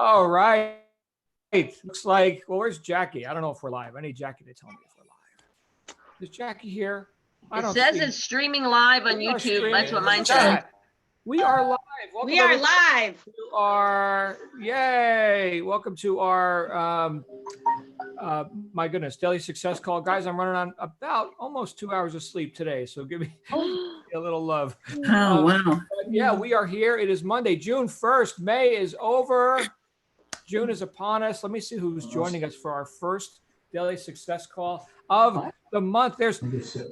All right. Looks like, well, where's Jackie? I don't know if we're live. I need Jackie to tell me if we're live. Is Jackie here? I It don't says see. it's streaming live on We are YouTube. streaming. That's what mine Look says. at that. We are live. Welcome We are everybody live. to our, yay. Welcome to our, my goodness, daily success call. Guys, I'm running on about almost 2 hours of sleep today. So give me a little love. Oh, wow. But yeah, we are here. It is Monday, June 1st. May is over. June is upon us. Let me see who's joining us for our first daily success call of the month. There's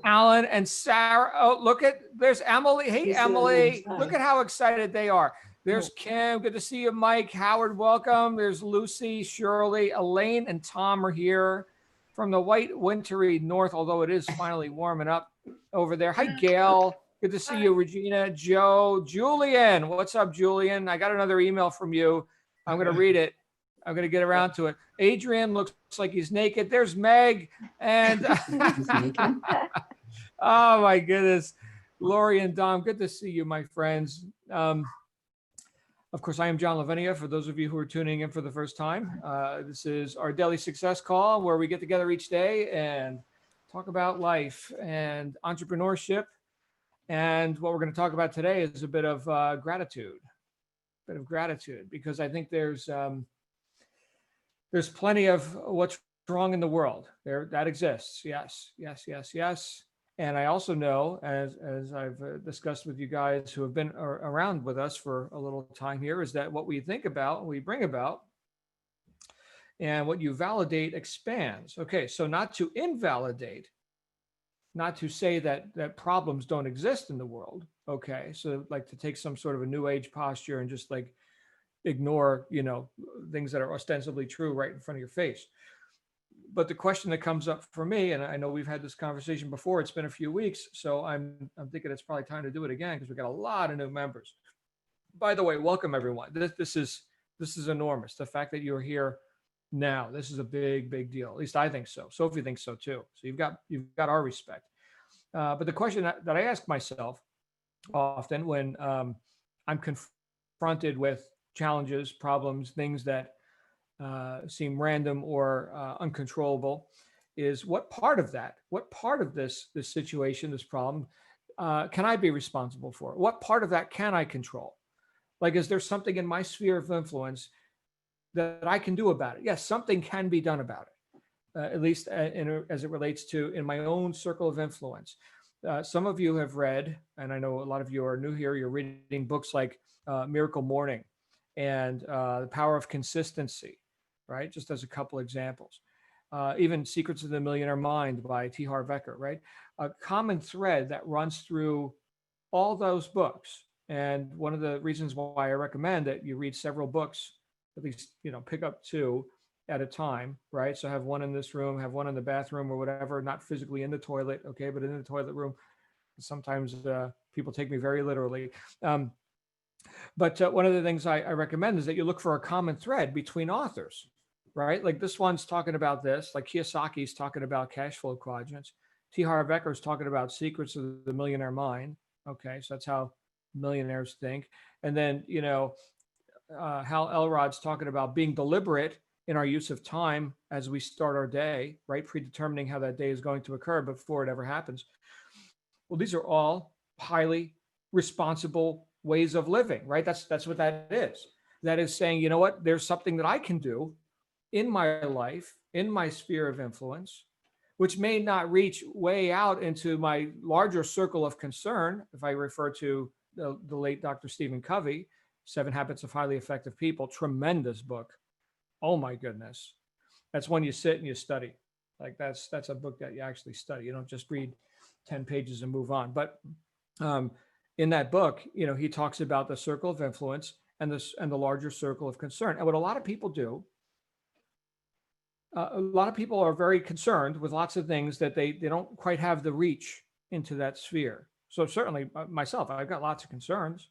Alan and Sarah. Oh, look at, there's Emily. Hey, Emily. Look at how excited they are. There's Kim. Good to see you, Mike. Howard, welcome. There's Lucy, Shirley, Elaine, and Tom are here from the white wintry north, although it is finally warming up over there. Hi, Gail. Good to see you, Regina, Joe, Julian. What's up, Julian? I got another email from you. I'm going to read it. I'm going to get around to it. Adrian looks like he's naked. There's Meg. And oh, my goodness. Lori and Dom, good to see you, my friends. Of course, I am John Lavinia. For those of you who are tuning in for the first time, this is our daily success call where we get together each day and talk about life and entrepreneurship. And what we're going to talk about today is a bit of gratitude, because I think there's plenty of what's wrong in the world there that exists. Yes. And I also know, as I've discussed with you guys who have been around with us for a little time here, is that what we think about, we bring about, and what you validate expands. Okay, so not to invalidate, not to say that problems don't exist in the world. Okay, so like to take some sort of a new age posture and just like ignore, things that are ostensibly true right in front of your face. But the question that comes up for me, and I know we've had this conversation before, it's been a few weeks, so I'm thinking it's probably time to do it again because we've got a lot of new members. By the way, welcome everyone. This is enormous. The fact that you're here now, this is a big deal. At least I think so. Sophie thinks so too. So you've got our respect. But the question that I ask myself often when I'm confronted with challenges, problems, things that seem random or uncontrollable, is what part of this situation, this problem, can I be responsible for? What part of that can I control? Like, is there something in my sphere of influence that I can do about it? Yes, something can be done about it, at least as it relates to in my own circle of influence. Some of you have read, and I know a lot of you are new here, you're reading books like Miracle Morning and The Power of Consistency, right? Just as a couple examples. Even Secrets of the Millionaire Mind by T. Harv Eker, right? A common thread that runs through all those books. And one of the reasons why I recommend that you read several books, at least, pick up 2 at a time, right? So have one in this room, have one in the bathroom or whatever, not physically in the toilet, okay, but in the toilet room. Sometimes people take me very literally. But one of the things I recommend is that you look for a common thread between authors, right? Like this one's talking about this, like Kiyosaki's talking about cash flow quadrants. T. Harv Eker is talking about Secrets of the Millionaire Mind. Okay, so that's how millionaires think. And then, Hal Elrod's talking about being deliberate in our use of time as we start our day, right? Predetermining how that day is going to occur before it ever happens. Well, these are all highly responsible ways of living, right? That's what that is. That is saying, you know what, there's something that I can do in my life, in my sphere of influence, which may not reach way out into my larger circle of concern. If I refer to the late Dr. Stephen Covey, 7 Habits of Highly Effective People, tremendous book. Oh my goodness. That's when you sit and you study. Like that's a book that you actually study. You don't just read 10 pages and move on. But in that book, he talks about the circle of influence and the larger circle of concern. And what a lot of people do, a lot of people are very concerned with lots of things that they don't quite have the reach into that sphere. So certainly myself, I've got lots of concerns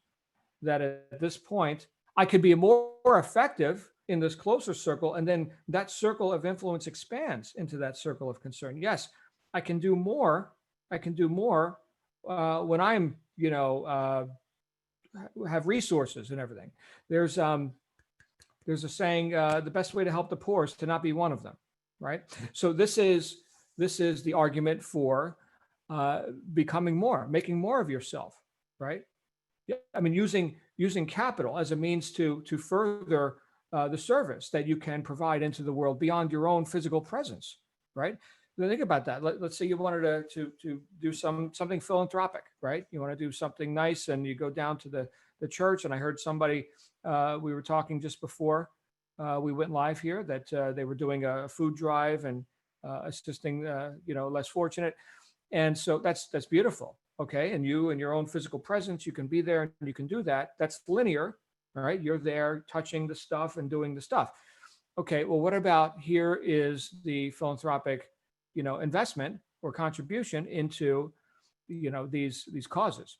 that at this point I could be more effective in this closer circle, and then that circle of influence expands into that circle of concern. Yes, I can do more. I can do more when I'm, have resources and everything. There's There's a saying, the best way to help the poor is to not be one of them, right? So this is the argument for becoming more, making more of yourself, right? Yeah, I mean, using capital as a means to further the service that you can provide into the world beyond your own physical presence, right? Now think about that. Let's say you wanted to do something philanthropic, right? You want to do something nice, and you go down to the church. And I heard somebody, we were talking just before we went live here, that they were doing a food drive and assisting less fortunate. And so that's beautiful. Okay. And you, in your own physical presence, you can be there and you can do that. That's linear. All right. You're there touching the stuff and doing the stuff. Okay. Well, what about here is the philanthropic, investment or contribution into, these causes.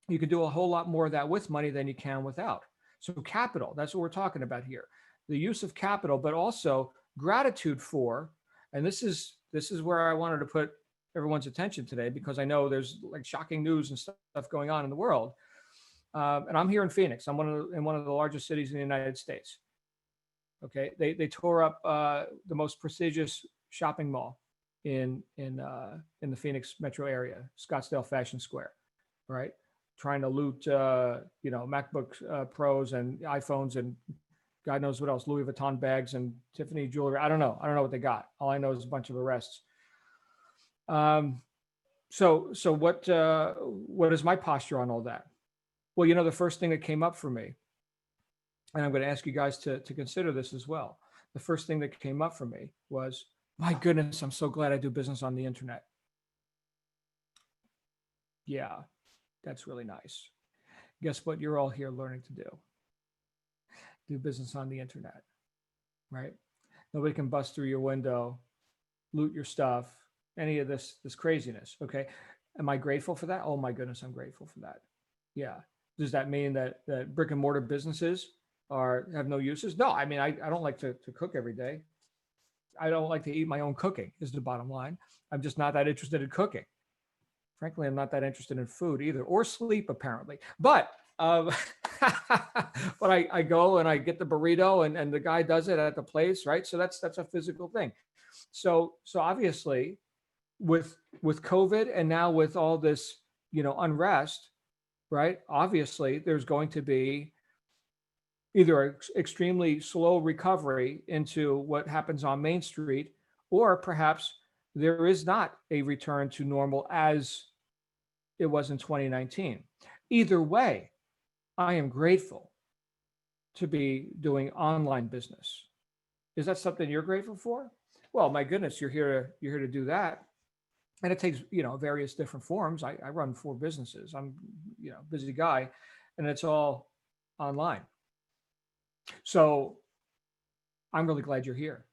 You can do a whole lot more of that with money than you can without. So capital, that's what we're talking about here. The use of capital, but also gratitude for, and this is where I wanted to put everyone's attention today, because I know there's like shocking news and stuff going on in the world. And I'm here in Phoenix. I'm in one of the largest cities in the United States. Okay, they tore up the most prestigious shopping mall in the Phoenix metro area, Scottsdale Fashion Square, right? Trying to loot MacBook Pros and iPhones and God knows what else, Louis Vuitton bags and Tiffany jewelry. I don't know what they got. All I know is a bunch of arrests. So what is my posture on all that? Well, the first thing that came up for me, and I'm going to ask you guys to consider this as well. The first thing that came up for me was, my goodness, I'm so glad I do business on the internet. Yeah, that's really nice. Guess what? You're all here learning to do business on the internet, right? Nobody can bust through your window, loot your stuff, any of this craziness. Okay. Am I grateful for that? Oh my goodness, I'm grateful for that. Yeah. Does that mean that brick and mortar businesses have no uses? No, I mean, I don't like to cook every day. I don't like to eat my own cooking, is the bottom line. I'm just not that interested in cooking. Frankly, I'm not that interested in food either, or sleep apparently. But but I go and I get the burrito, and the guy does it at the place, right? So that's a physical thing. So obviously, with COVID, and now with all this unrest, right? Obviously, there's going to be either an extremely slow recovery into what happens on Main Street, or perhaps there is not a return to normal as it was in 2019. Either way, I am grateful to be doing online business. Is that something you're grateful for? Well, my goodness, you're here to do that. And it takes, various different forms. I run 4 businesses. I'm, busy guy, and it's all online. So I'm really glad you're here,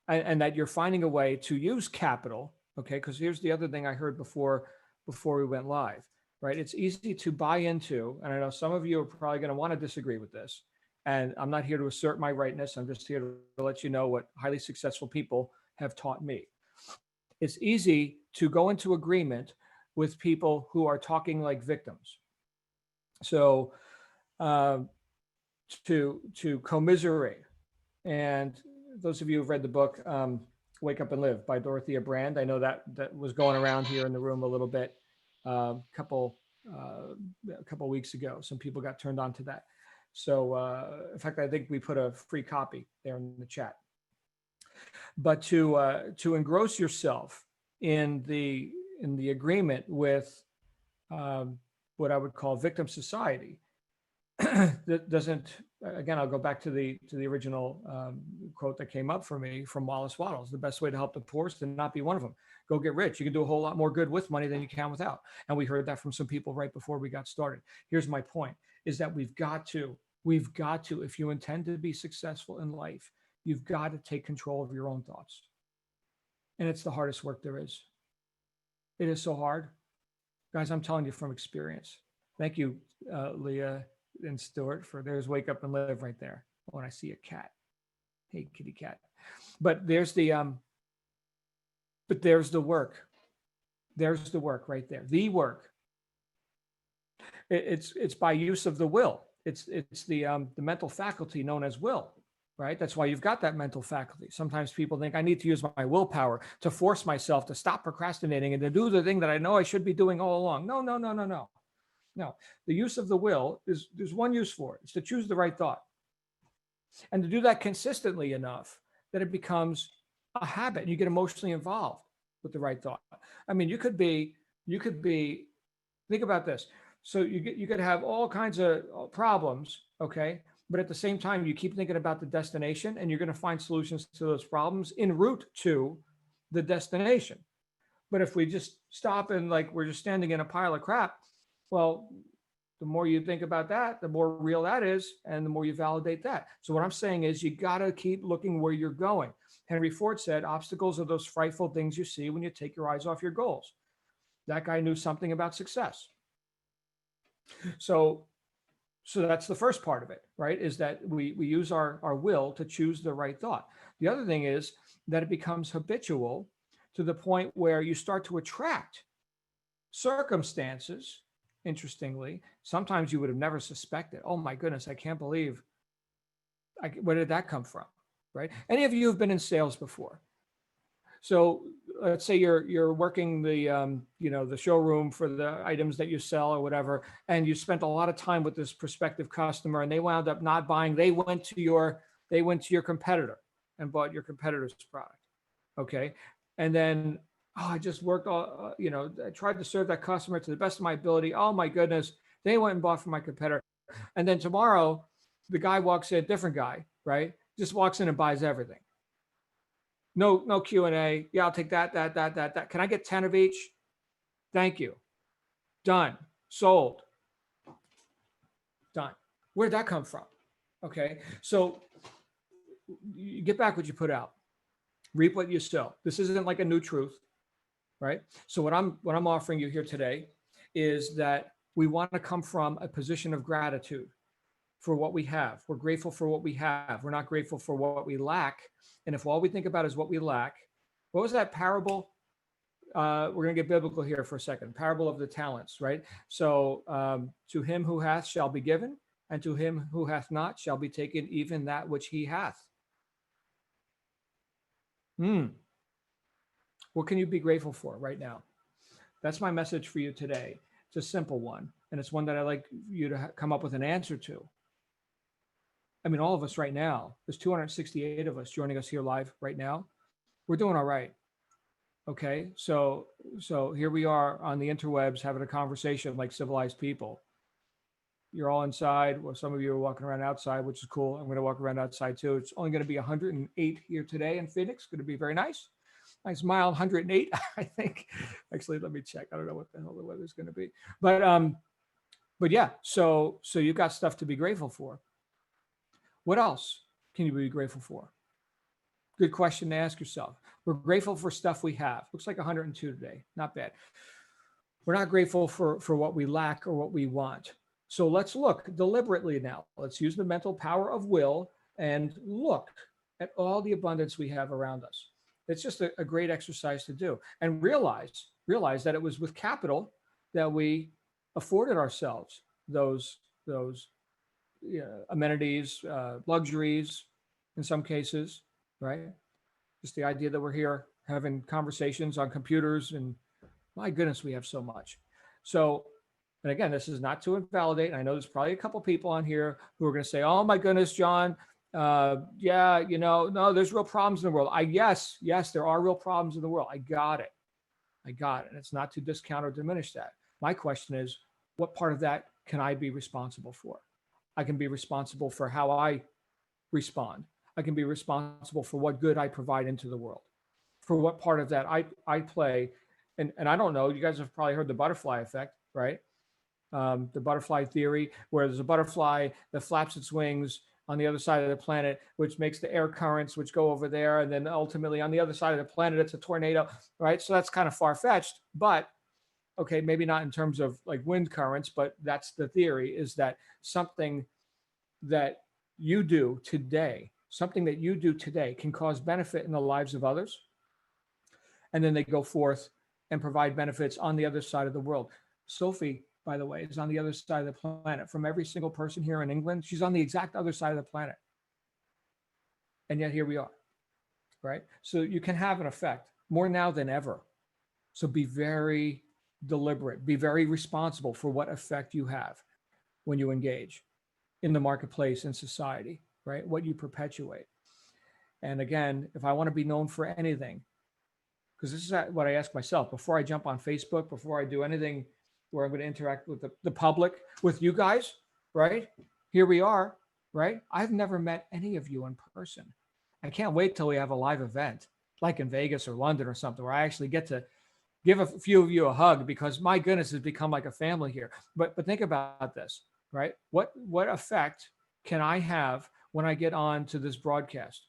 and that you're finding a way to use capital. Okay. Because here's the other thing I heard before we went live, right? It's easy to buy into, and I know some of you are probably going to want to disagree with this. And I'm not here to assert my rightness. I'm just here to let you know what highly successful people have taught me. It's easy to go into agreement with people who are talking like victims. So to commiserate. And those of you who've read the book, Wake Up and Live by Dorothea Brande, I know that was going around here in the room a little bit a couple weeks ago. Some people got turned on to that. So in fact, I think we put a free copy there in the chat. But to engross yourself in the agreement with what I would call victim society, that doesn't. Again, I'll go back to the original quote that came up for me from Wallace Wattles: "The best way to help the poor is to not be one of them. Go get rich. You can do a whole lot more good with money than you can without." And we heard that from some people right before we got started. Here's my point: is that we've got to, if you intend to be successful in life, you've got to take control of your own thoughts. And it's the hardest work there is. It is so hard, guys. I'm telling you from experience. Thank you, Leah and Stuart, for there's Wake Up and Live right there. When I see a cat, hey kitty cat. But there's the work. There's the work right there. The work. It's by use of the will. It's the mental faculty known as will. right? That's why you've got that mental faculty. Sometimes people think I need to use my willpower to force myself to stop procrastinating and to do the thing that I know I should be doing all along. No, no, no, no, no. No, the use of the will is there's one use for it. It's to choose the right thought and to do that consistently enough that it becomes a habit and you get emotionally involved with the right thought. I mean, you could be, think about this. So you could have all kinds of problems, okay? But at the same time, you keep thinking about the destination and you're going to find solutions to those problems en route to the destination. But if we just stop and like we're just standing in a pile of crap, well, the more you think about that, the more real that is, and the more you validate that. So what I'm saying is you got to keep looking where you're going. Henry Ford said, obstacles are those frightful things you see when you take your eyes off your goals. That guy knew something about success. So that's the first part of it, right? Is that we use our will to choose the right thought. The other thing is that it becomes habitual to the point where you start to attract circumstances. Interestingly, sometimes you would have never suspected. Oh my goodness, I can't believe. Where did that come from? Right? Any of you have been in sales before? So let's say you're working the the showroom for the items that you sell or whatever, and you spent a lot of time with this prospective customer, and they wound up not buying. They went to your competitor and bought your competitor's product. Okay, and then I just worked all I tried to serve that customer to the best of my ability. Oh my goodness, they went and bought from my competitor, and then tomorrow the guy walks in, different guy, right? Just walks in and buys everything. No Q&A. Yeah, I'll take that. Can I get 10 of each? Thank you. Done. Sold. Done. Where'd that come from? Okay. So you get back what you put out. Reap what you sow. This isn't like a new truth, right? So what I'm offering you here today is that we want to come from a position of gratitude for what we have. We're grateful for what we have. We're not grateful for what we lack. And if all we think about is what we lack, what was that parable? We're going to get biblical here for a second. Parable of the talents, right? So to him who hath shall be given, and to him who hath not shall be taken even that which he hath. What can you be grateful for right now? That's my message for you today. It's a simple one, and it's one that I'd like you to come up with an answer to. I mean, all of us right now, there's 268 of us joining us here live right now. We're doing all right. Okay, so here we are on the interwebs having a conversation like civilized people. You're all inside. Well, some of you are walking around outside, which is cool. I'm going to walk around outside too. It's only going to be 108 here today in Phoenix. Going to be very nice. Nice mild 108, I think. Actually, let me check. I don't know what the hell the weather's going to be. But yeah, so you've got stuff to be grateful for. What else can you be grateful for? Good question to ask yourself. We're grateful for stuff we have. Looks like 102 today. Not bad. We're not grateful for what we lack or what we want. So let's look deliberately now. Let's use the mental power of will and look at all the abundance we have around us. It's just a great exercise to do. And realize that it was with capital that we afforded ourselves those amenities, luxuries in some cases, right? Just the idea that we're here having conversations on computers, and my goodness, we have so much. So, and again, this is not to invalidate. I know there's probably a couple people on here who are going to say, "Oh my goodness, John, yeah, no, there's real problems in the world." Yes, there are real problems in the world. I got it. And it's not to discount or diminish that. My question is, what part of that can I be responsible for? I can be responsible for how I respond. I can be responsible for what good I provide into the world, for what part of that I play. And I don't know, you guys have probably heard the butterfly effect, right? The butterfly theory, where there's a butterfly that flaps its wings on the other side of the planet, which makes the air currents, which go over there. And then ultimately on the other side of the planet, it's a tornado, right? So that's kind of far-fetched, but okay, maybe not in terms of like wind currents, but that's the theory, is that something that you do today can cause benefit in the lives of others. And then they go forth and provide benefits on the other side of the world. Sophie, by the way, is on the other side of the planet. From every single person here in England, she's on the exact other side of the planet. And yet here we are, right? So you can have an effect more now than ever. So be very deliberate, be very responsible for what effect you have when you engage in the marketplace and society, right? What you perpetuate. And again, if I want to be known for anything, because this is what I ask myself before I jump on Facebook, before I do anything where I'm going to interact with the public, with you guys, right? Here we are, right? I've never met any of you in person. I can't wait till we have a live event, like in Vegas or London or something, where I actually get to give a few of you a hug, because my goodness, it's become like a family here. But think about this, right? What effect can I have when I get on to this broadcast?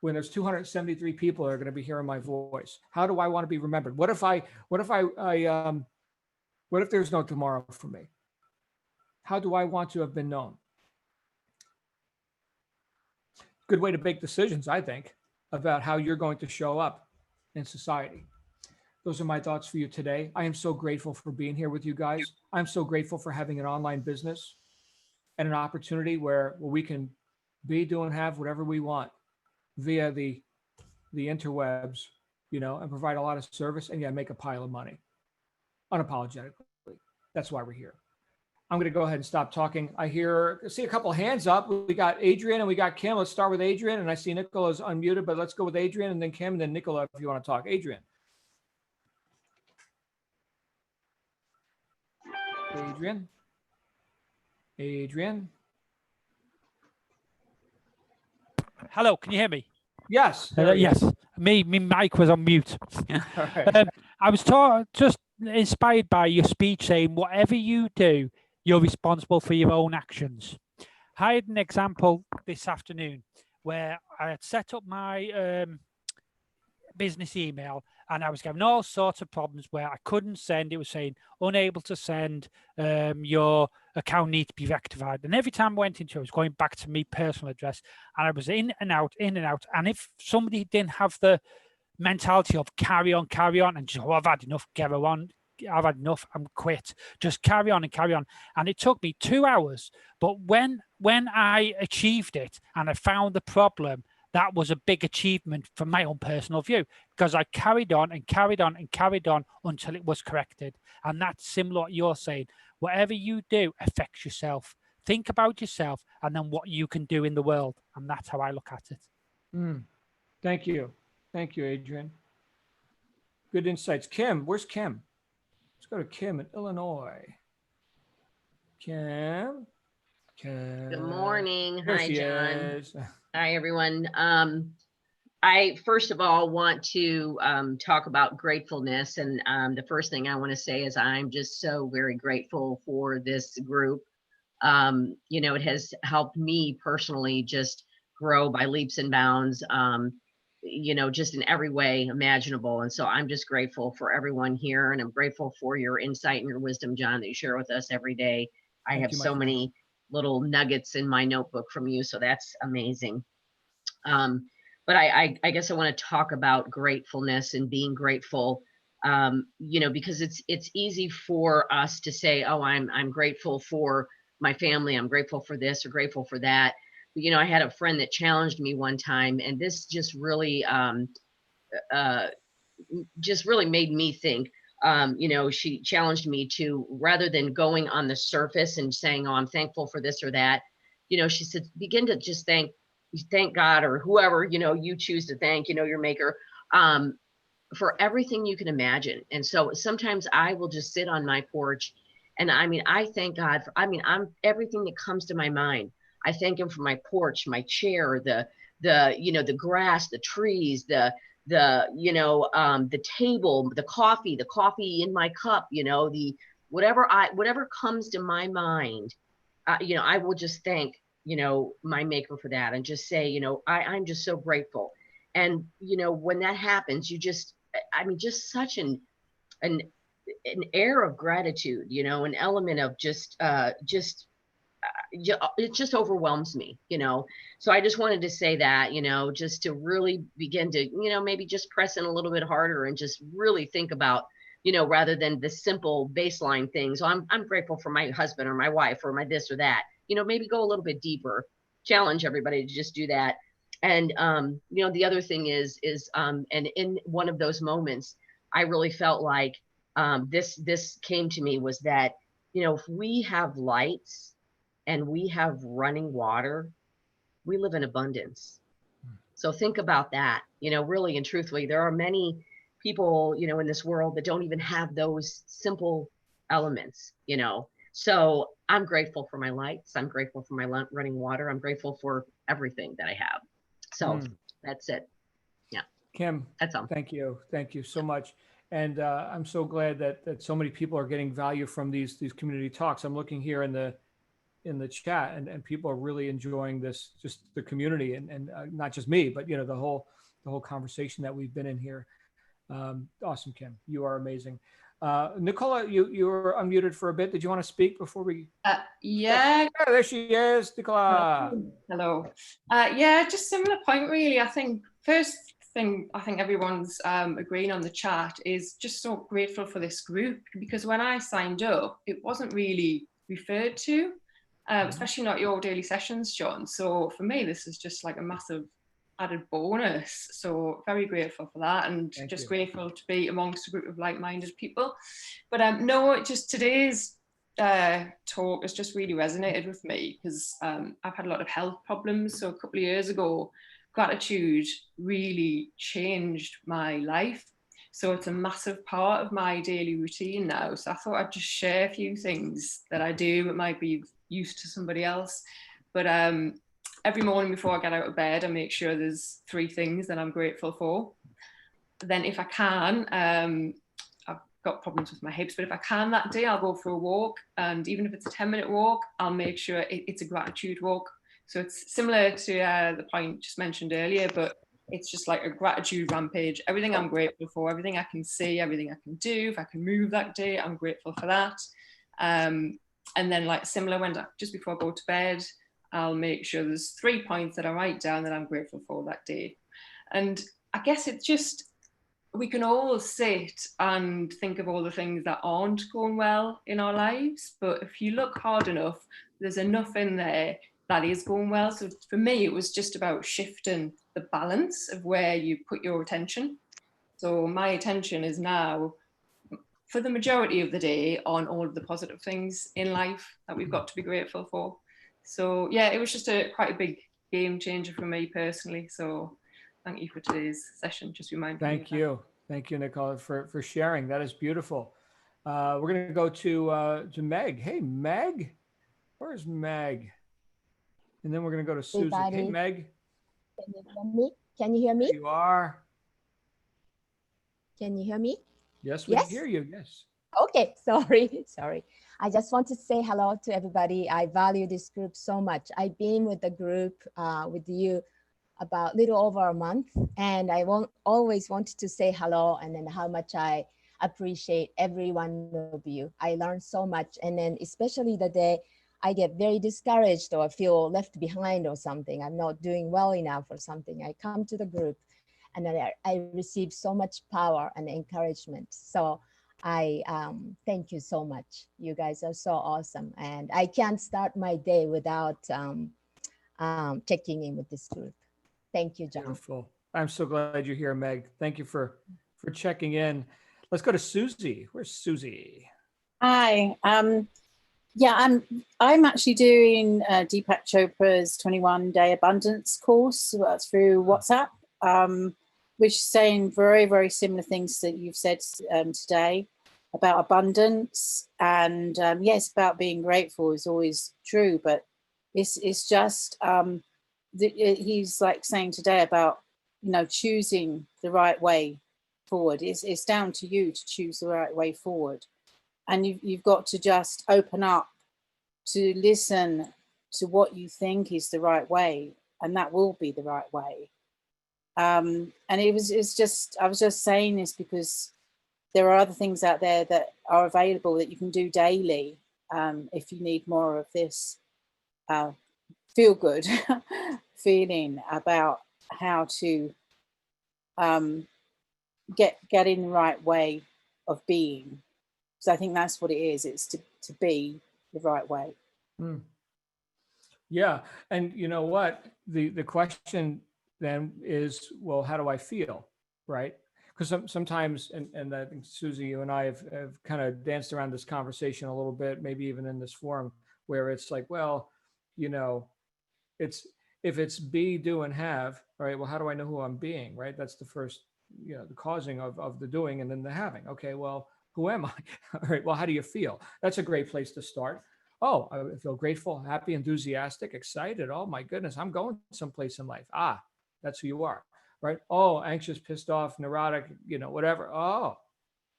When there's 273 people that are going to be hearing my voice, how do I want to be remembered? What if there's no tomorrow for me? How do I want to have been known? Good way to make decisions, I think, about how you're going to show up in society. Those are my thoughts for you today. I am so grateful for being here with you guys. I'm so grateful for having an online business and an opportunity where we can be, do, and have whatever we want via the interwebs, and provide a lot of service and make a pile of money unapologetically. That's why we're here. I'm going to go ahead and stop talking. I see a couple hands up. We got Adrian and we got Kim. Let's start with Adrian. And I see Nicola is unmuted, but let's go with Adrian and then Kim and then Nicola if you want to talk. Adrian. Adrian. Hello, can you hear me? Yes. Yes. My mic was on mute. Right. I was just inspired by your speech saying, whatever you do, you're responsible for your own actions. I had an example this afternoon where I had set up my business email and I was having all sorts of problems where I couldn't send. It was saying unable to send, your account needs to be rectified. And every time I went into it, I was going back to my personal address and I was in and out. And if somebody didn't have the mentality of carry on and just, I've had enough, get on, I've had enough, I'm quit, just carry on. And it took me 2 hours. But when I achieved it and I found the problem, that was a big achievement from my own personal view, because I carried on until it was corrected. And that's similar to what you're saying. Whatever you do affects yourself. Think about yourself and then what you can do in the world. And that's how I look at it. Thank you. Thank you, Adrian. Good insights. Kim, where's Kim? Let's go to Kim in Illinois. Kim. Good morning. There Hi, she John. is. Hi, everyone. I first of all want to talk about gratefulness. And the first thing I want to say is I'm just so very grateful for this group. It has helped me personally just grow by leaps and bounds, just in every way imaginable. And so I'm just grateful for everyone here. And I'm grateful for your insight and your wisdom, John, that you share with us every day. I have so many little nuggets in my notebook from you. So that's amazing. But I guess I want to talk about gratefulness and being grateful, because it's easy for us to say, oh, I'm grateful for my family. I'm grateful for this or grateful for that. But, I had a friend that challenged me one time, and this just really made me think. She challenged me to, rather than going on the surface and saying, oh, I'm thankful for this or that, she said, begin to just thank God or whoever, you choose to thank, your maker, for everything you can imagine. And so sometimes I will just sit on my porch and I thank God for, I'm everything that comes to my mind. I thank him for my porch, my chair, the grass, the trees, the table, the coffee in my cup, the whatever comes to my mind, I will just thank, my maker for that and just say, I'm just so grateful. And, when that happens, you just such an air of gratitude, an element of it just overwhelms me, so I just wanted to say that, just to really begin to, maybe just press in a little bit harder and just really think about, rather than the simple baseline things. So I'm grateful for my husband or my wife or my this or that, maybe go a little bit deeper, challenge everybody to just do that. And you know, the other thing is and in one of those moments, I really felt like this came to me was that, you know, if we have lights and we have running water, we live in abundance. So think about that, you know, really and truthfully, there are many people, you know, in this world that don't even have those simple elements, you know. So I'm grateful for my lights. I'm grateful for my running water. I'm grateful for everything that I have. So Mm. that's it. Yeah, Kim, that's all. thank you. Thank you so much. And I'm so glad that so many people are getting value from these community talks. I'm looking here in the chat, and people are really enjoying this, just the community, and not just me, but you know, the whole conversation that we've been in here. Awesome, Kim, you are amazing. Nicola, you were unmuted for a bit. Did you want to speak before we? Yeah. Yeah, there she is, Nicola. Hello. Yeah, just similar point really. I think first thing I think everyone's agreeing on the chat is just so grateful for this group, because when I signed up, it wasn't really referred to, especially not your daily sessions, John. So for me, this is just like a massive added bonus. So very grateful for that, and Thank just you. grateful to be amongst a group of like-minded people. But no, just today's talk has just really resonated with me, because I've had a lot of health problems. So a couple of years ago, gratitude really changed my life. So it's a massive part of my daily routine now. So I thought I'd just share a few things that I do that might be used to somebody else. But every morning before I get out of bed, I make sure there's 3 things that I'm grateful for. Then if I can, I've got problems with my hips, but if I can that day, I'll go for a walk. And even if it's a 10-minute walk, I'll make sure it's a gratitude walk. So it's similar to the point just mentioned earlier, but it's just like a gratitude rampage. Everything I'm grateful for, everything I can see, everything I can do. If I can move that day, I'm grateful for that. And then like similar, when just before I go to bed, I'll make sure there's 3 points that I write down that I'm grateful for that day. And I guess it's just, we can all sit and think of all the things that aren't going well in our lives, but if you look hard enough, there's enough in there that is going well. So for me, it was just about shifting the balance of where you put your attention. So my attention is now, for the majority of the day, on all of the positive things in life that we've got to be grateful for. So yeah, it was just quite a big game changer for me personally. So thank you for today's session. Just reminding me. Thank you, Nicola, for sharing. That is beautiful. We're going to go to Meg. Hey, Meg, where's Meg? And then we're going to go to Susie. Everybody. Hey, Meg. Can you hear me? Can you hear me? There you are. Can you hear me? Yes, we hear you. Yes. Okay, sorry. I just want to say hello to everybody. I value this group so much. I've been with the group with you about little over a month, and I always wanted to say hello, and then how much I appreciate every one of you. I learned so much, and then especially the day I get very discouraged or feel left behind or something, I'm not doing well enough or something, I come to the group and then I receive so much power and encouragement. So I thank you so much. You guys are so awesome. And I can't start my day without checking in with this group. Thank you, John. Beautiful. I'm so glad you're here, Meg. Thank you for checking in. Let's go to Susie. Where's Susie? Hi. Yeah, I'm actually doing Deepak Chopra's 21-day abundance course through WhatsApp, which is saying very, very similar things that you've said today about abundance. And yes, about being grateful is always true, but it's just he's like saying today about, you know, choosing the right way forward. It's down to you to choose the right way forward. And you've got to just open up to listen to what you think is the right way, and that will be the right way. And I was just saying this because there are other things out there that are available that you can do daily if you need more of this feel good feeling about how to get in the right way of being. So I think that's what it is. It's to be the right way. Yeah. And you know what? The question then is, well, how do I feel? Right. Because sometimes, and I think Susie, you and I have kind of danced around this conversation a little bit, maybe even in this forum, where it's like, well, you know, it's, if it's be, do, and have, all right, well, how do I know who I'm being? Right. That's the first, you know, the causing of the doing, and then the having. Okay, well, who am I? All right, well, how do you feel? That's a great place to start. Oh, I feel grateful, happy, enthusiastic, excited. Oh my goodness, I'm going someplace in life. Ah, that's who you are, right? Oh, anxious, pissed off, neurotic, you know, whatever. Oh,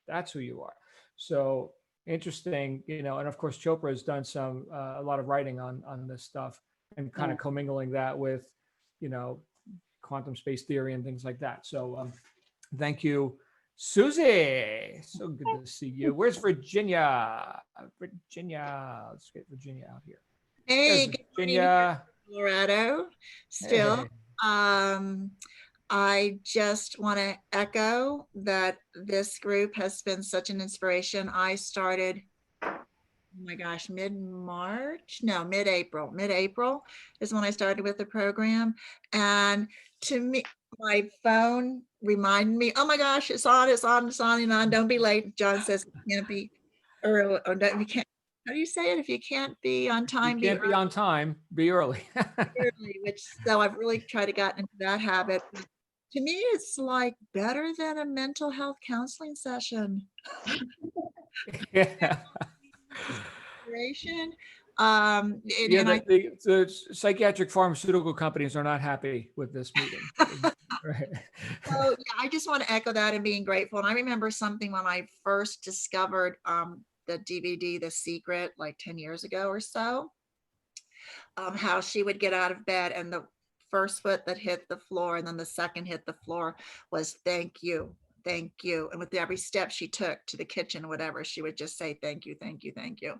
that's who you are. So interesting, you know, and of course Chopra has done some a lot of writing on this stuff, and kind of commingling that with, you know, quantum space theory and things like that. So thank you, Susie. So good to see you. Where's Virginia? Virginia, let's get Virginia out here. Hey, There's good morning, Virginia. Colorado. Still, Hey. I just want to echo that this group has been such an inspiration. I started, oh my gosh, mid-April is when I started with the program. And to me, my phone reminded me, oh my gosh, it's on, and on. Don't be late. John says it can't be early, or you can't, how do you say it? If you can't be on time, You can't be on time, be early. early, which, so I've really tried to get into that habit. But to me, it's like better than a mental health counseling session. Yeah. Inspiration. Yeah, And I, the psychiatric pharmaceutical companies are not happy with this meeting. Right. so yeah, I just want to echo that and being grateful. And I remember something when I first discovered the DVD, The Secret, like 10 years ago or so, how she would get out of bed and the first foot that hit the floor and then the second hit the floor was thank you, thank you. And with every step she took to the kitchen, whatever, she would just say thank you, thank you, thank you.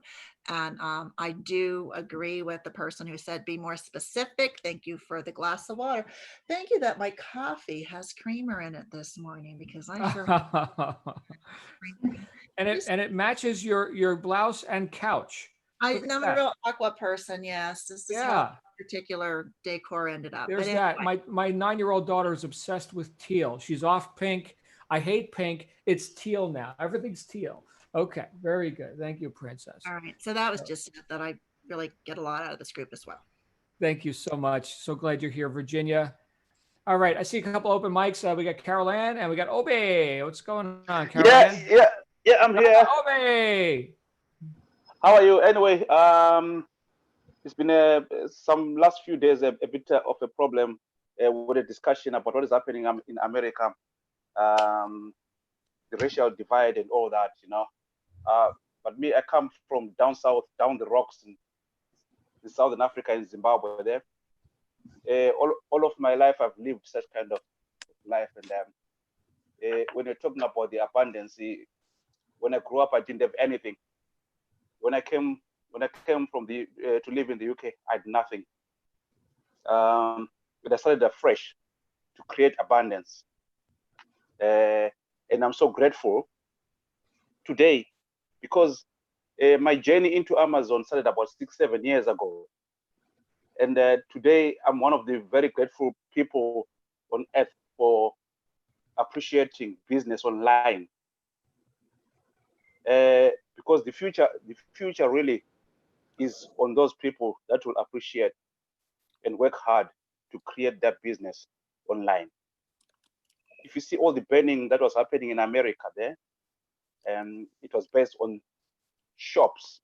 And I do agree with the person who said be more specific. Thank you for the glass of water. Thank you that my coffee has creamer in it this morning, because I sure and it matches your blouse and couch. Look at I'm a that. real aqua person. Yes, this is how Yeah, particular decor ended up. there's But that. anyway, My 9-year-old daughter is obsessed with teal. She's off pink. I hate pink. It's teal now. Everything's teal. Okay, very good. Thank you, Princess. all right. So that was just it, that I really get a lot out of this group as well. Thank you so much. So glad you're here, Virginia. All right, I see a couple open mics. We got Carol Ann and we got Obi. What's going on, Carol Ann? Yeah, I'm here. Obi. How are you? Anyway, it's been some last few days a bit of a problem with a discussion about what is happening in America, the racial divide and all that, you know. But me, I come from down south, down the rocks in Southern Africa, in Zimbabwe. There, all of my life I've lived such kind of life, and when you're talking about the abundance, when I grew up, I didn't have anything. When I came from the to live in the UK, I had nothing. But I started afresh to create abundance, and I'm so grateful today, because my journey into Amazon started about 6-7 years ago, and today I'm one of the very grateful people on earth for appreciating business online. Because the future really is on those people that will appreciate and work hard to create that business online. If you see all the burning that was happening in America there, it was based on shops.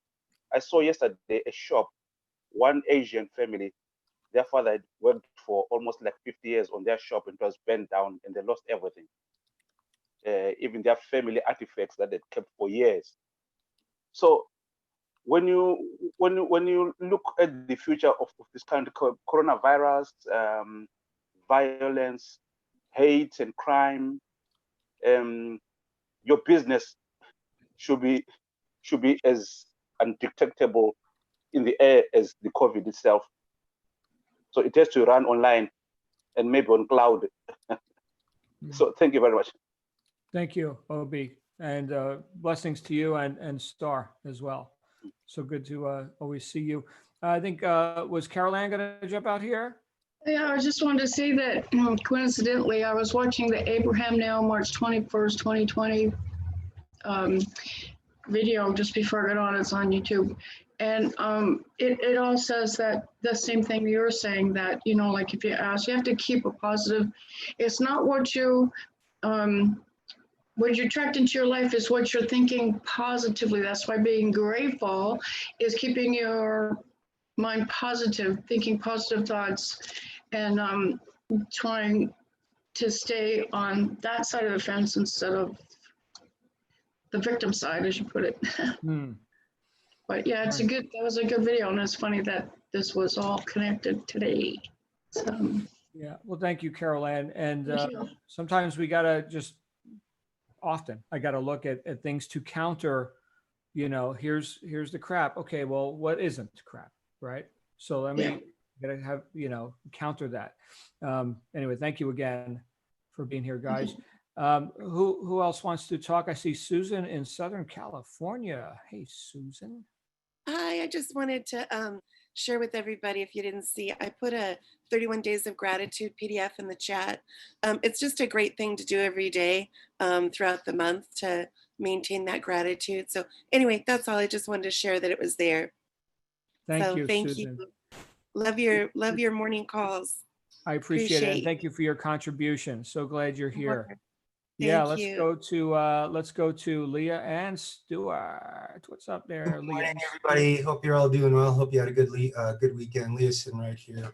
I saw yesterday a shop, one Asian family, their father had worked for almost like 50 years on their shop, and it was burned down and they lost everything. Even their family artifacts that they kept for years. So when you look at the future of this kind of coronavirus, violence, hate, and crime, your business should be as undetectable in the air as the COVID itself. So it has to run online and maybe on cloud. So thank you very much. Thank you, Obi, and blessings to you and Star as well. So good to always see you. I think was Carol Ann going to jump out here? Yeah, I just wanted to say that coincidentally, I was watching the Abraham Now March 21st, 2020 video just before I got on. It's on YouTube. And it all says that the same thing you're saying, that, you know, like if you ask, you have to keep a positive. It's not what you attract into your life, is what you're thinking positively. That's why being grateful is keeping your mind positive, thinking positive thoughts, and trying to stay on that side of the fence instead of the victim side, as you put it. Hmm. But yeah, that was a good video, and it's funny that this was all connected today. So, Yeah. Well, thank you, Carol Ann. And Thank you. sometimes I gotta look at things to counter, you know, here's the crap. Okay, well, what isn't crap, right? So let me gotta have, you know, counter that. Anyway, thank you again for being here, guys. Who else wants to talk? I see Susan in Southern California. Hey, Susan. Hi, I just wanted to share with everybody, if you didn't see, I put a 31 Days of Gratitude PDF in the chat. It's just a great thing to do every day throughout the month to maintain that gratitude. So anyway, that's all. I just wanted to share that it was there. Thank So you, thank Susan. you. Love your morning calls. I appreciate it. And Appreciate thank you for your contribution. So glad you're here. Thank Yeah, you. let's go to Leah and Stuart. What's up there, Good Leah? morning, everybody. Hope you're all doing well. Hope you had a good weekend. Leah's sitting right here,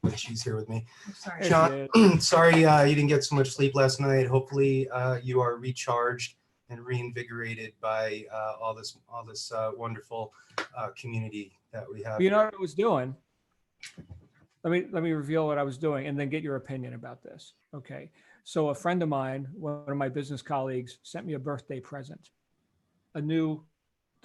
but she's here with me. Sorry. Sean, sorry you didn't get so much sleep last night. Hopefully you are recharged and reinvigorated by all this wonderful community that we have. You know what I was doing? Let me reveal what I was doing and then get your opinion about this. Okay. So a friend of mine, one of my business colleagues, sent me a birthday present, a new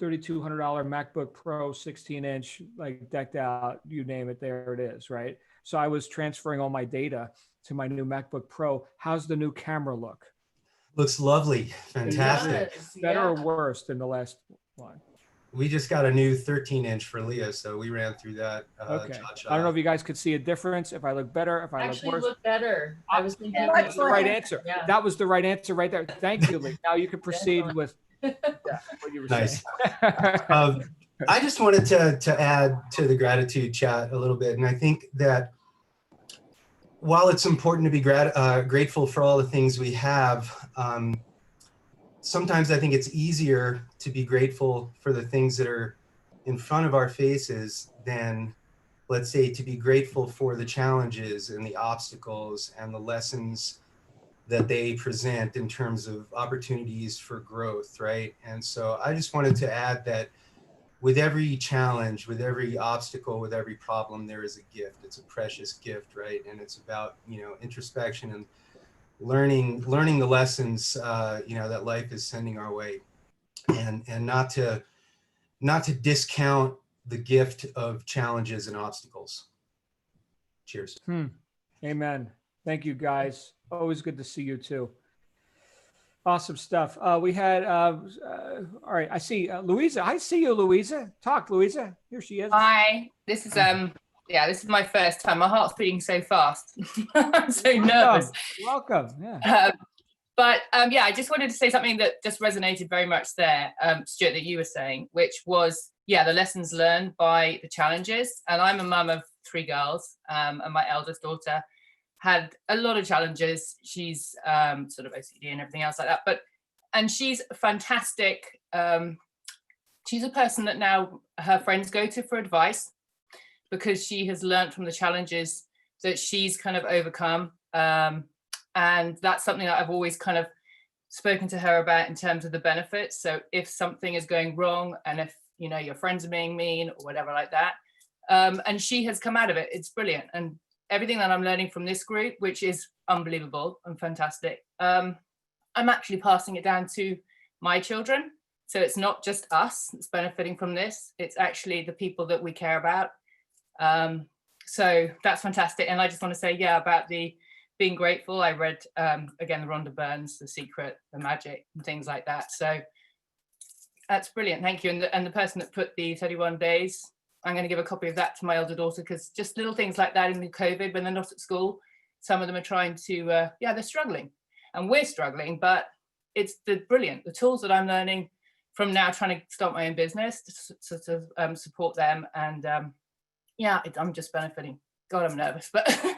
$3,200 MacBook Pro 16-inch, like decked out, you name it, there it is, right? So I was transferring all my data to my new MacBook Pro. How's the new camera look? Looks lovely. Fantastic. Better or worse than the last one? We just got a new 13-inch for Leah, so we ran through that. Okay. I don't know if you guys could see a difference, if I look better, if I look worse. Look better. I was thinking That's the right answer. Yeah. That was the right answer right there. Thank you, Lee. Now you can proceed with what you were Nice. saying. I just wanted to add to the gratitude chat a little bit, and I think that while it's important to be grateful for all the things we have, sometimes I think it's easier to be grateful for the things that are in front of our faces than, let's say, to be grateful for the challenges and the obstacles and the lessons that they present in terms of opportunities for growth, right? And so I just wanted to add that with every challenge, with every obstacle, with every problem, there is a gift. It's a precious gift, right? And it's about, you know, introspection and learning the lessons that life is sending our way, and not to discount the gift of challenges and obstacles. Cheers. Amen. Thank you, guys. Always good to see you too. Awesome stuff. We had all right, I see Louisa. I see you, Louisa. Talk, Louisa. Here she is. Hi. This is this is my first time. My heart's beating so fast. I'm so nervous. Welcome. Yeah. I just wanted to say something that just resonated very much there, Stuart, that you were saying, which was, the lessons learned by the challenges. And I'm a mum of 3 girls, and my eldest daughter had a lot of challenges. She's sort of OCD and everything else like that. And she's fantastic. She's a person that now her friends go to for advice, because she has learned from the challenges that she's kind of overcome. And that's something that I've always kind of spoken to her about in terms of the benefits. So if something is going wrong, and if, your friends are being mean or whatever like that, and she has come out of it, it's brilliant. And everything that I'm learning from this group, which is unbelievable and fantastic, I'm actually passing it down to my children. So it's not just us that's benefiting from this, it's actually the people that we care about. So that's fantastic. And I just want to say, about the being grateful. I read, again, the Rhonda Burns, The Secret, The Magic, and things like that. So that's brilliant. Thank you. And the person that put the 31 days I'm going to give a copy of that to my elder daughter, because just little things like that in the COVID, when they're not at school, some of them are trying to, they're struggling, and we're struggling, but it's brilliant. The tools that I'm learning from now, trying to start my own business to sort of support them. And I'm just benefiting. God, I'm nervous, but so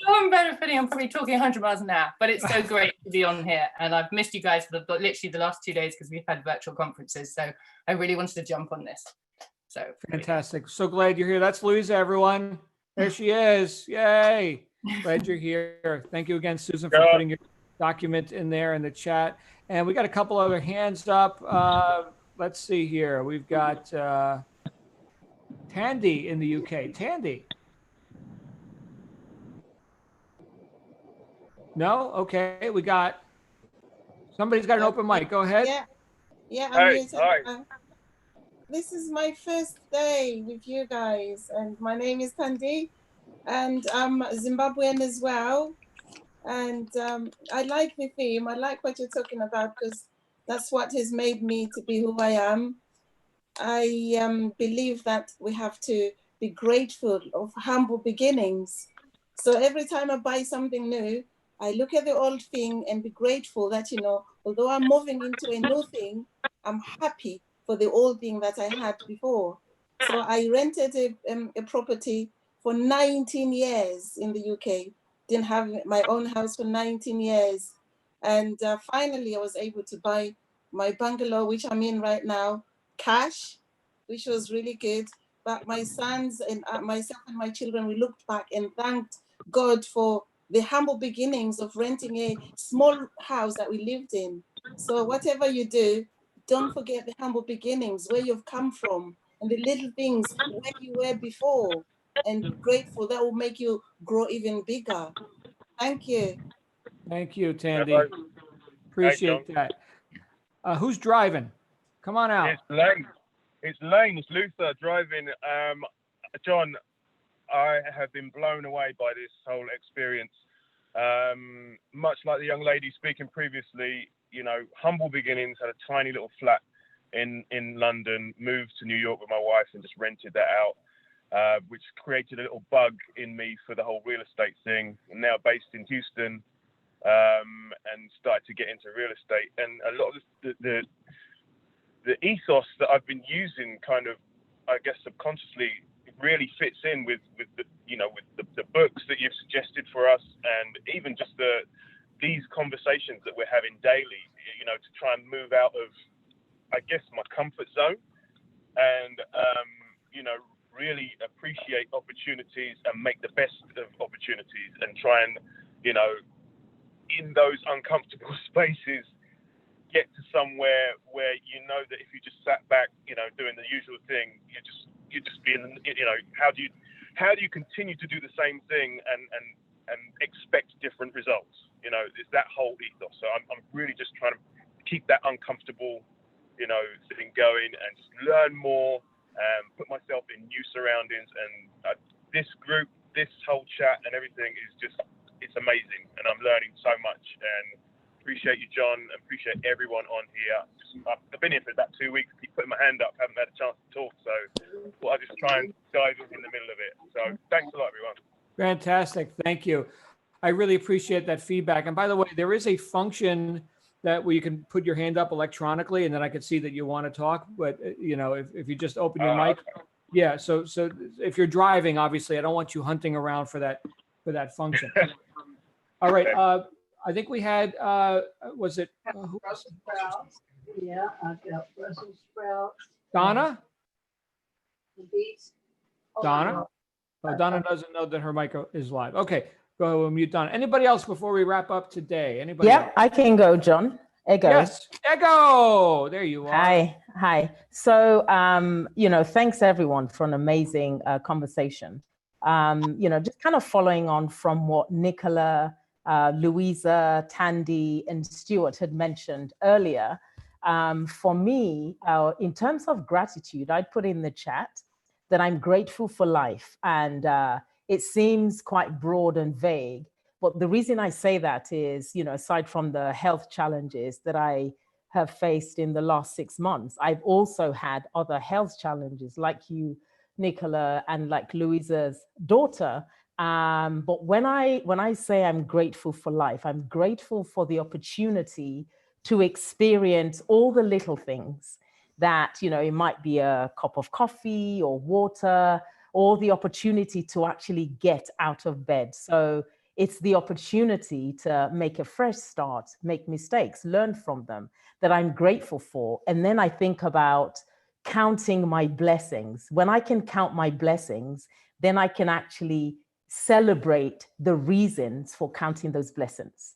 I'm benefiting. I'm probably talking 100 miles an hour, but it's so great to be on here. And I've missed you guys for literally the last 2 days because we've had virtual conferences. So I really wanted to jump on this. So fantastic. So glad you're here. That's Louisa, everyone. There she is. Yay. Glad you're here. Thank you again, Susan, for putting your document in there in the chat. And we got a couple other hands up. Let's see here. We've got Tandy in the UK. Tandy. No? Okay. We got, somebody's got an open mic. Go ahead. Yeah, I'm here. Hi. This is my first day with you guys, and my name is Tandy, and I'm Zimbabwean as well. And I like the theme. I like what you're talking about, because that's what has made me to be who I am. I believe that we have to be grateful of humble beginnings. So every time I buy something new, I look at the old thing and be grateful that, you know, although I'm moving into a new thing, I'm happy for the old thing that I had before. So I rented a property for 19 years in the UK. Didn't have my own house for 19 years. And finally, I was able to buy my bungalow, which I'm in right now, cash, which was really good. But my sons and myself and my children, we looked back and thanked God for the humble beginnings of renting a small house that we lived in. So whatever you do, don't forget the humble beginnings, where you've come from, and the little things where you were before, and be grateful. That will make you grow even bigger. Thank you. Thank you, Tandy. Appreciate that. Who's driving? Come on out. It's Lane. It's Luther driving. John, I have been blown away by this whole experience. Much like the young lady speaking previously, you know, humble beginnings, had a tiny little flat in London, moved to New York with my wife and just rented that out, which created a little bug in me for the whole real estate thing. I'm now based in Houston, and started to get into real estate. And a lot of the ethos that I've been using, kind of, I guess subconsciously, really fits in with the books that you've suggested for us, and even just these conversations that we're having daily, you know, to try and move out of, I guess, my comfort zone, and you know, really appreciate opportunities and make the best of opportunities, and try and, you know, in those uncomfortable spaces, get to somewhere where you know that if you just sat back, you know, doing the usual thing, you're just being, you know, how do you continue to do the same thing and expect different results? You know, it's that whole ethos. So I'm really just trying to keep that uncomfortable, you know, thing going, and just learn more, put myself in new surroundings. And this group, this whole chat and everything is just, it's amazing, and I'm learning so much. And appreciate you, John, and appreciate everyone on here. I've been here for about 2 weeks, keep putting my hand up, haven't had a chance to talk, so well, I just try and dive in the middle of it. So thanks a lot, everyone. Fantastic. Thank you. I really appreciate that feedback. And by the way, there is a function that where you can put your hand up electronically, and then I can see that you want to talk. But you know, if you just open your mic, okay. yeah. So if you're driving, obviously, I don't want you hunting around for that function. All right. Okay. I think we had, was it? Who was it? Yeah, I've got Brussels sprouts. Donna? Beets. Donna? Oh, Donna doesn't know that her mic is live. Okay, go ahead, we'll mute Donna. Anybody else before we wrap up today? Anybody Yeah, else? I can go, John. Ego. Yes, Ego. There you are. Hi. So, you know, thanks everyone for an amazing conversation. You know, just kind of following on from what Nicola, Louisa, Tandy, and Stuart had mentioned earlier. For me, in terms of gratitude, I'd put in the chat that I'm grateful for life. And it seems quite broad and vague. But the reason I say that is, you know, aside from the health challenges that I have faced in the last 6 months, I've also had other health challenges, like you Nicola and like Louisa's daughter. But when I say I'm grateful for life, I'm grateful for the opportunity to experience all the little things that, you know, it might be a cup of coffee or water, or the opportunity to actually get out of bed. So it's the opportunity to make a fresh start, make mistakes, learn from them, that I'm grateful for. And then I think about counting my blessings. When I can count my blessings, then I can actually celebrate the reasons for counting those blessings.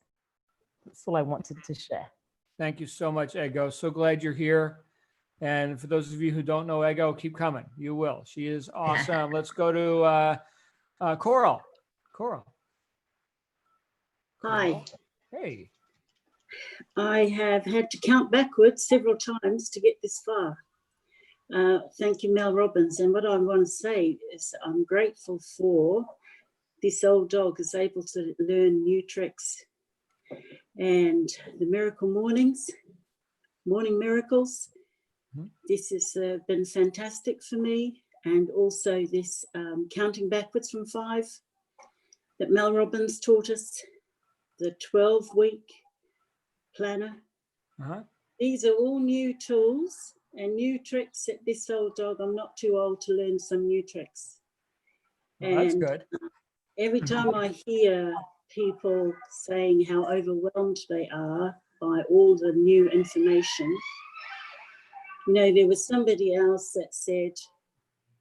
That's all I wanted to share. Thank you so much, Ego. So glad you're here. And for those of you who don't know Ego, keep coming. You will. She is awesome. Let's go to Coral. Coral. Hi. Hey. I have had to count backwards several times to get this far. Thank you, Mel Robbins. And what I want to say is I'm grateful for this old dog is able to learn new tricks. And the miracle mornings, morning miracles, this has been fantastic for me. And also this counting backwards from 5 that Mel Robbins taught us, the 12-week planner. These are all new tools and new tricks that this old dog, I'm not too old to learn some new tricks. Well, that's good. Every time I hear people saying how overwhelmed they are by all the new information, you know, there was somebody else that said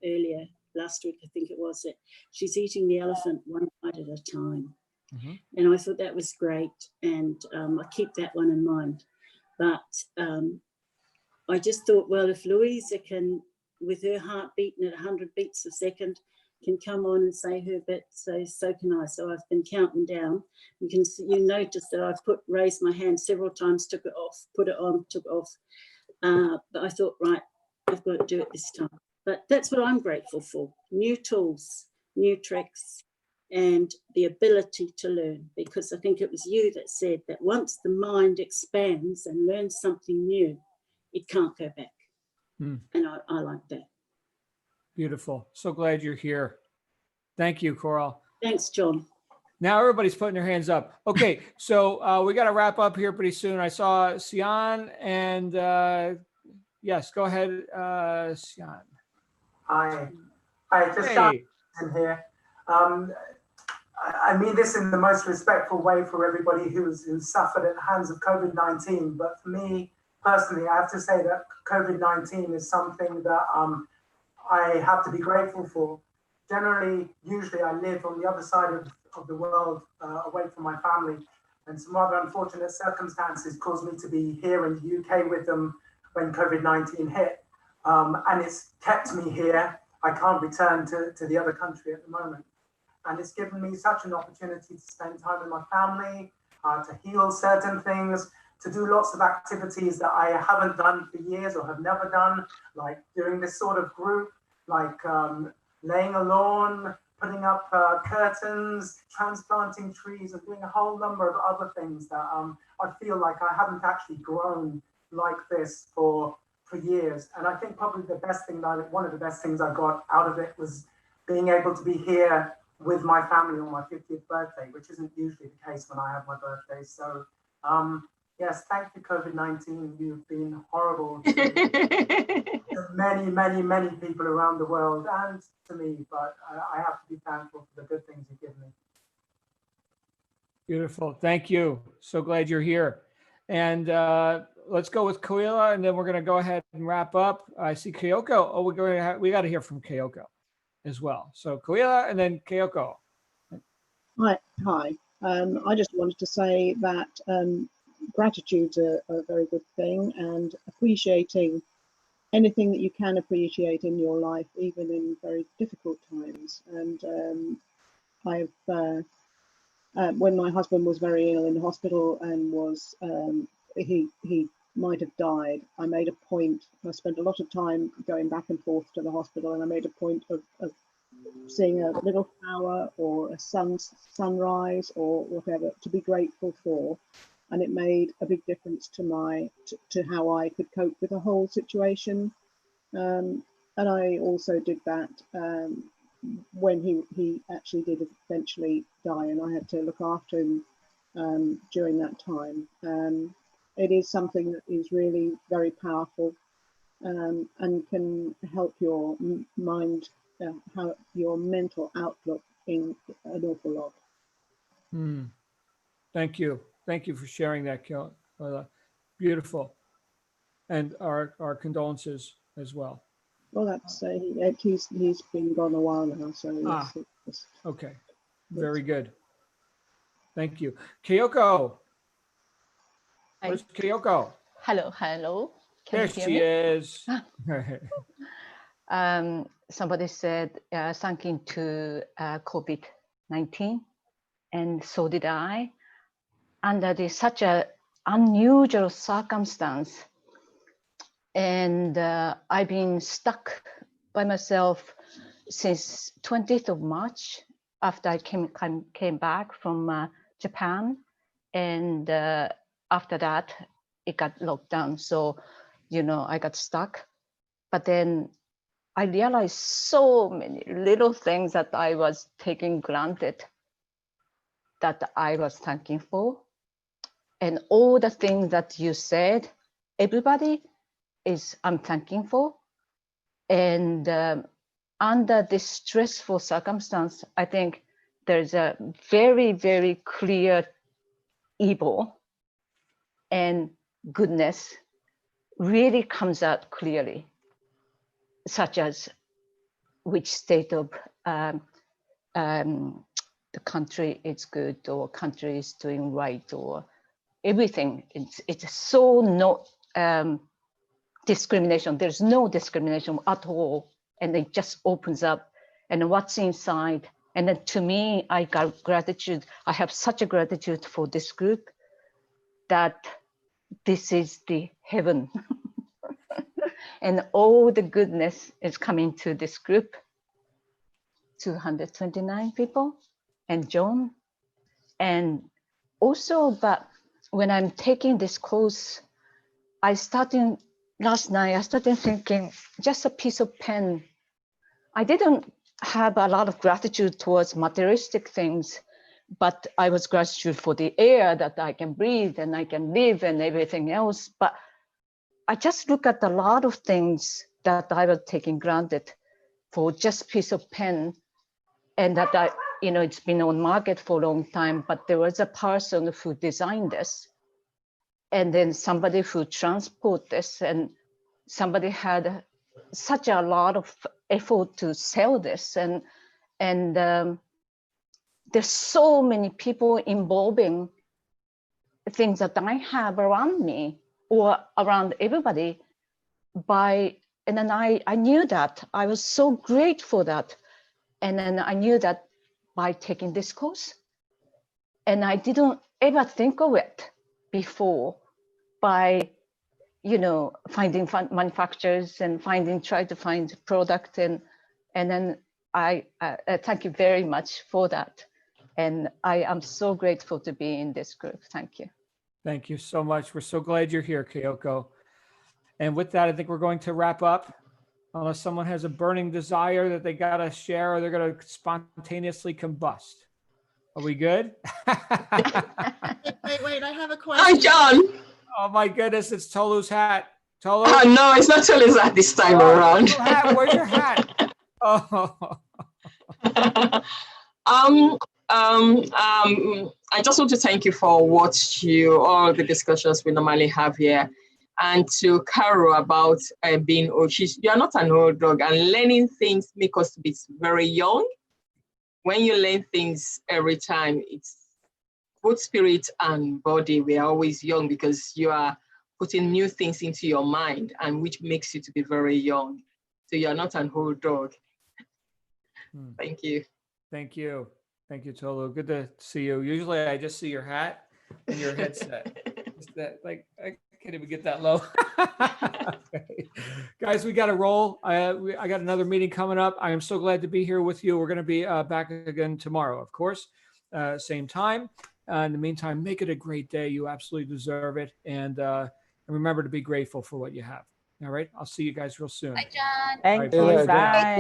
earlier, last week, I think it was, that she's eating the elephant one bite at a time. And I thought that was great. And I keep that one in mind. But I just thought, well, if Louisa can, with her heart beating at 100 beats a second, can come on and say her bit, so can I. So I've been counting down. You can see, you notice that I've raised my hand several times, took it off, put it on, took it off. But I thought, right, I've got to do it this time. But that's what I'm grateful for. New tools, new tricks, and the ability to learn. Because I think it was you that said that once the mind expands and learns something new, it can't go back. And I like that. Beautiful. So glad you're here. Thank you, Coral. Thanks, John. Now everybody's putting their hands up. Okay, so we got to wrap up here pretty soon. I saw Sian and yes, go ahead, Sian. Hi. Just in here. I mean this in the most respectful way for everybody who's suffered at the hands of COVID-19. But for me personally, I have to say that COVID-19 is something that I have to be grateful for. Usually I live on the other side of the world, away from my family, and some rather unfortunate circumstances caused me to be here in the UK with them when COVID-19 hit. And it's kept me here. I can't return to the other country at the moment. And it's given me such an opportunity to spend time with my family, to heal certain things, to do lots of activities that I haven't done for years or have never done, like doing this sort of group, like laying a lawn, putting up curtains, transplanting trees, and doing a whole number of other things that I feel like I haven't actually grown like this for years. And I think probably one of the best things I got out of it was being able to be here with my family on my 50th birthday, which isn't usually the case when I have my birthday. So yes, thank you, COVID-19. You've been horrible to many, many, many people around the world and to me, but I have to be thankful for the good things you've given me. Beautiful. Thank you. So glad you're here. And let's go with Koila, and then we're going to go ahead and wrap up. I see Kyoko. Oh, we got to hear from Kyoko as well. So Koila and then Kyoko. Hi. I just wanted to say that gratitude's a very good thing, and appreciating anything that you can appreciate in your life, even in very difficult times. And when my husband was very ill in the hospital and was he might have died, I made a point. I spent a lot of time going back and forth to the hospital, and I made a point of seeing a little flower or a sunrise or whatever to be grateful for. And it made a big difference to how I could cope with the whole situation. and I also did that when he actually did eventually die, and I had to look after him during that time. It is something that is really very powerful and can help your mind, how your mental outlook in an awful lot. Thank you. Thank you for sharing that, Carla. Beautiful. And our condolences as well. Well, that's he's been gone a while now, so it's okay, very good. Thank you, Kyoko. Where's Kyoko? Hello, hello. Can There you hear she me? is. Somebody said thanking to COVID-19, and so did I. Under such a unusual circumstance, and I've been stuck by myself since 20th of March after I came back from Japan, and after that it got locked down. So, you know, I got stuck. But then I realized so many little things that I was taking granted that I was thanking for. And all the things that you said, everybody I'm thanking for. And under this stressful circumstance, I think there's a very, very clear evil and goodness really comes out clearly, such as which state of the country is good, or country is doing right, or everything. It's so no discrimination. There's no discrimination at all, and it just opens up. And what's inside, and then to me, I got gratitude. I have such a gratitude for this group that this is the heaven. And all the goodness is coming to this group. 229 people and John. And also, but when I'm taking this course, last night, I started thinking, just a piece of pen. I didn't have a lot of gratitude towards materialistic things, but I was gratitude for the air that I can breathe and I can live and everything else. But I just look at a lot of things that I was taking granted for just piece of pen, and that it's been on market for a long time, but there was a person who designed this, and then somebody who transport this, and somebody had such a lot of effort to sell this, and there's so many involving involving things that I have around me or around everybody. And then I knew that. I was so grateful that. And then I knew that by taking this course, and I didn't ever think of it before, by finding manufacturers and try to find product, and then I thank you very much for that. And I am so grateful to be in this group. Thank you. Thank you so much. We're so glad you're here, Kyoko. And with that, I think we're going to wrap up, unless someone has a burning desire that they got to share, or they're going to spontaneously combust. Are we good? Wait, I have a question. Hi, John. Oh my goodness, it's Tolu's hat. Tolu? No, it's not Tolu's hat this time around. Where's your hat? Oh. I just want to thank you for all the discussions we normally have here. And to Carol about being old. You are not an old dog, and learning things make us to be very young. When you learn things every time, it's both spirit and body. We are always young because you are putting new things into your mind, and which makes you to be very young. So you are not an old dog. Thank you. Thank you. Thank you, Tolu. Good to see you. Usually I just see your hat and your headset. I can't even get that low. Okay. Guys, we got to roll. I got another meeting coming up. I am so glad to be here with you. We're going to be back again tomorrow, of course, same time. In the meantime, make it a great day. You absolutely deserve it. And remember to be grateful for what you have. All right. I'll see you guys real soon. Bye, John. Thank All you. right, bye. Bye.